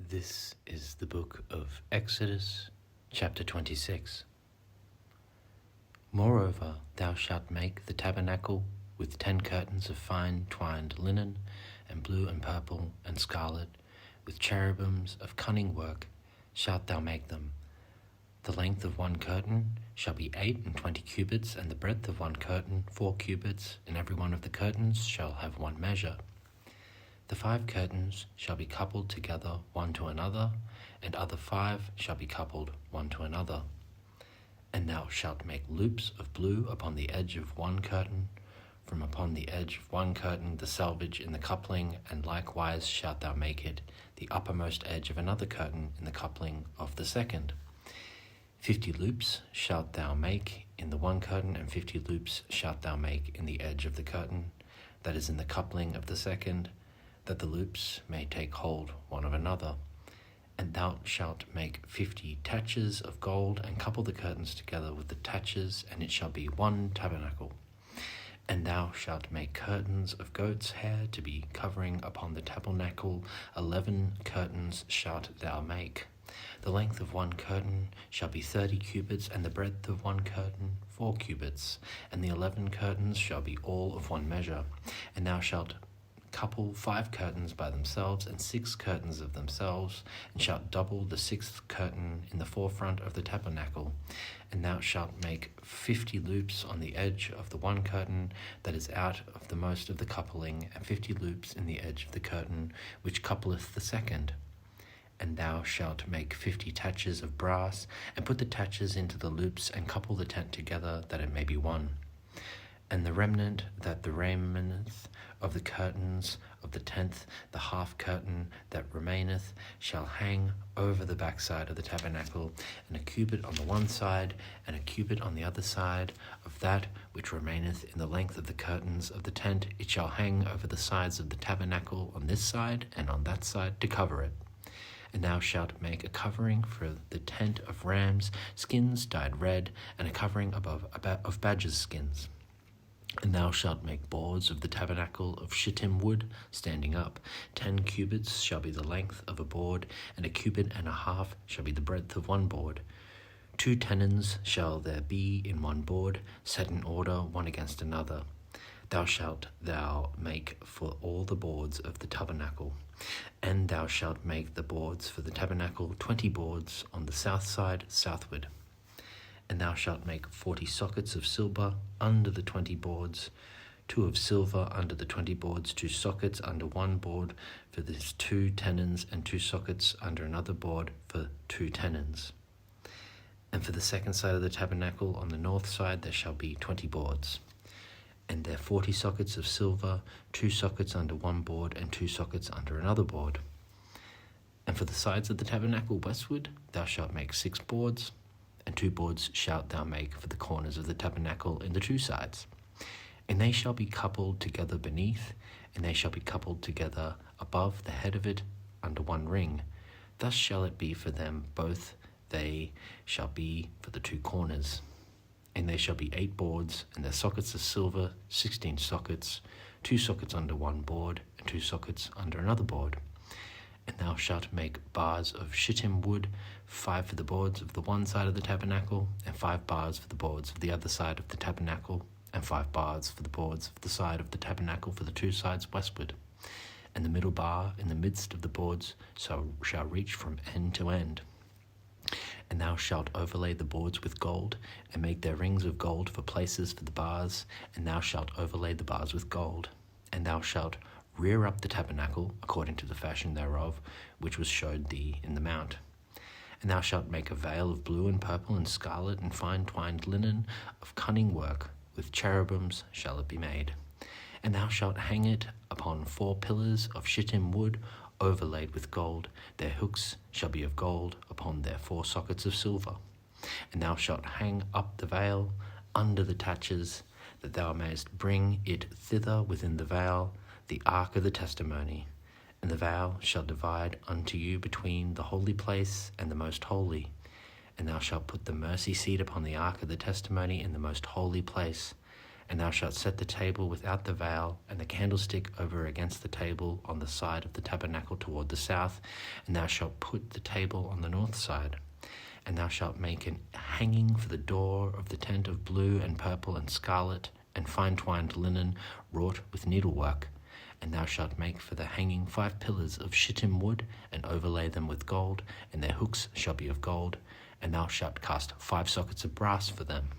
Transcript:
This is the book of Exodus, chapter 26. Moreover, thou shalt make the tabernacle with 10 curtains of fine twined linen, and blue and purple and scarlet, with cherubims of cunning work shalt thou make them. The length of one curtain shall be 28 cubits, and the breadth of one curtain 4 cubits, and every one of the curtains shall have one measure. The 5 curtains shall be coupled together one to another, and other 5 shall be coupled one to another. And thou shalt make loops of blue upon the edge of one curtain, from upon the edge of one curtain the selvage in the coupling, and likewise shalt thou make it the uppermost edge of another curtain in the coupling of the second. 50 loops shalt thou make in the one curtain, and 50 loops shalt thou make in the edge of the curtain that is in the coupling of the second, that the loops may take hold one of another. And thou shalt make 50 taches of gold, and couple the curtains together with the taches, and it shall be one tabernacle. And thou shalt make curtains of goat's hair to be covering upon the tabernacle. 11 curtains shalt thou make. The length of one curtain shall be 30 cubits, and the breadth of one curtain 4 cubits, and the 11 curtains shall be all of one measure. And thou shalt couple 5 curtains by themselves, and 6 curtains of themselves, and shalt double the 6th curtain in the forefront of the tabernacle. And thou shalt make 50 loops on the edge of the one curtain that is out of the most of the coupling, and 50 loops in the edge of the curtain which coupleth the second. And thou shalt make 50 taches of brass, and put the taches into the loops, and couple the tent together, that it may be one. And the remnant that the remaineth of the curtains of the 10th, the half curtain that remaineth, shall hang over the backside of the tabernacle, and a cubit on the one side, and a cubit on the other side of that which remaineth in the length of the curtains of the tent. It shall hang over the sides of the tabernacle on this side and on that side to cover it. And thou shalt make a covering for the tent of rams' skins dyed red, and a covering of badgers' skins. And thou shalt make boards of the tabernacle of shittim wood, standing up. 10 cubits shall be the length of a board, and a cubit and a half shall be the breadth of one board. 2 tenons shall there be in one board, set in order one against another. Thou shalt make for all the boards of the tabernacle. And thou shalt make the boards for the tabernacle 20 boards on the south side southward. And thou shalt make 40 sockets of silver under the 20 boards, 2 of silver under the 20 boards, 2 sockets under one board for these 2 tenons, and 2 sockets under another board for 2 tenons. And for the second side of the tabernacle on the north side there shall be 20 boards. And there 40 sockets of silver, 2 sockets under one board, and 2 sockets under another board. And for the sides of the tabernacle westward thou shalt make 6 boards, and 2 boards shalt thou make for the corners of the tabernacle in the 2 sides. And they shall be coupled together beneath, and they shall be coupled together above the head of it under one ring. Thus shall it be for them both, they shall be for the 2 corners. And they shall be 8 boards, and their sockets of silver, 16 sockets, 2 sockets under one board, and 2 sockets under another board. And thou shalt make bars of shittim wood, 5 for the boards of the one side of the tabernacle, and 5 bars for the boards of the other side of the tabernacle, and 5 bars for the boards of the side of the tabernacle for the 2 sides westward. And the middle bar in the midst of the boards shall reach from end to end. And thou shalt overlay the boards with gold, and make their rings of gold for places for the bars, and thou shalt overlay the bars with gold. And thou shalt rear up the tabernacle according to the fashion thereof, which was showed thee in the mount. And thou shalt make a veil of blue and purple and scarlet and fine twined linen of cunning work, with cherubims shall it be made. And thou shalt hang it upon 4 pillars of shittim wood, overlaid with gold. Their hooks shall be of gold upon their 4 sockets of silver. And thou shalt hang up the veil under the taches, that thou mayest bring it thither within the veil, the ark of the testimony. And the veil shall divide unto you between the holy place and the most holy. And thou shalt put the mercy seat upon the ark of the testimony in the most holy place. And thou shalt set the table without the veil, and the candlestick over against the table on the side of the tabernacle toward the south, and thou shalt put the table on the north side. And thou shalt make an hanging for the door of the tent of blue and purple and scarlet, and fine twined linen wrought with needlework. And thou shalt make for the hanging 5 pillars of shittim wood, and overlay them with gold, and their hooks shall be of gold. And thou shalt cast 5 sockets of brass for them.